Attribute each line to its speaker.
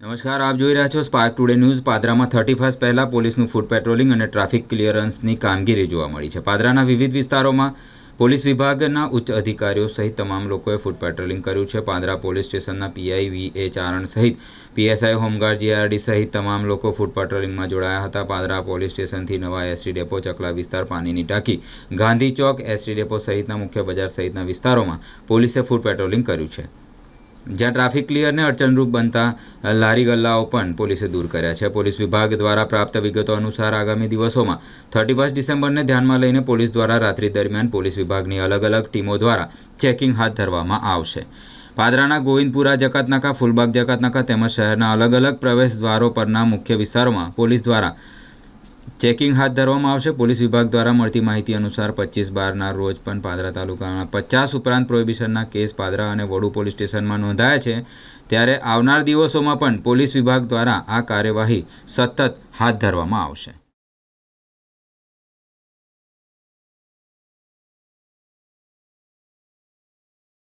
Speaker 1: નમસ્કાર, આપ જોઈ રહ્યા છો સ્પાર્ક ટુડે ન્યૂઝ। પાદરામાં 31 પહેલાં પોલીસનું ફૂટ પેટ્રોલિંગ અને ટ્રાફિક ક્લિયરન્સની કામગીરી જોવા મળી છે। પાદરાના વિવિધ વિસ્તારોમાં પોલીસ વિભાગના ઉચ્ચ અધિકારીઓ સહિત તમામ લોકોએ ફૂટ પેટ્રોલિંગ કર્યું છે। પાદરા પોલીસ સ્ટેશનના પીઆઈ વી.એ. ચારણ સહિત પીએસઆઈ હોમગાર્ડ જીઆરડી સહિત તમામ લોકો ફૂટ પેટ્રોલિંગમાં જોડાયા હતા। પાદરા પોલીસ સ્ટેશનથી નવા એસટી ડેપો, ચકલા વિસ્તાર, પાણીની ટાંકી, ગાંધી ચોક, એસટી ડેપો સહિતના મુખ્ય બજાર સહિતના વિસ્તારોમાં પોલીસે ફૂટ પેટ્રોલિંગ કર્યું છે, જ્યાં ટ્રાફિક ક્લિયરને અડચણરૂપ બનતા લારી ગલ્લાઓ પણ પોલીસે દૂર કર્યા છે। પોલીસ વિભાગ દ્વારા પ્રાપ્ત વિગતો અનુસાર આગામી દિવસોમાં 31 ડિસેમ્બરને ધ્યાનમાં લઈને પોલીસ દ્વારા રાત્રિ દરમિયાન પોલીસ વિભાગની અલગ અલગ ટીમો દ્વારા ચેકિંગ હાથ ધરવામાં આવશે। પાદરાના ગોવિંદપુરા જકાતનાકા, ફૂલબાગ જકાતનાકા તેમજ શહેરના અલગ અલગ પ્રવેશ દ્વારો પરના મુખ્ય વિસ્તારોમાં પોલીસ દ્વારા ચેકિંગ હાથ ધરવામાં આવશે। પોલીસ વિભાગ દ્વારા મળતી માહિતી અનુસાર 25/12ના રોજ પણ પાદરા તાલુકાના 50 ઉપરાંત પ્રોહિબિશનના કેસ પાદરા અને વડુ પોલીસ સ્ટેશનમાં નોંધાયા છે, ત્યારે આવનાર દિવસોમાં પણ પોલીસ વિભાગ દ્વારા આ કાર્યવાહી સતત હાથ ધરવામાં આવશે।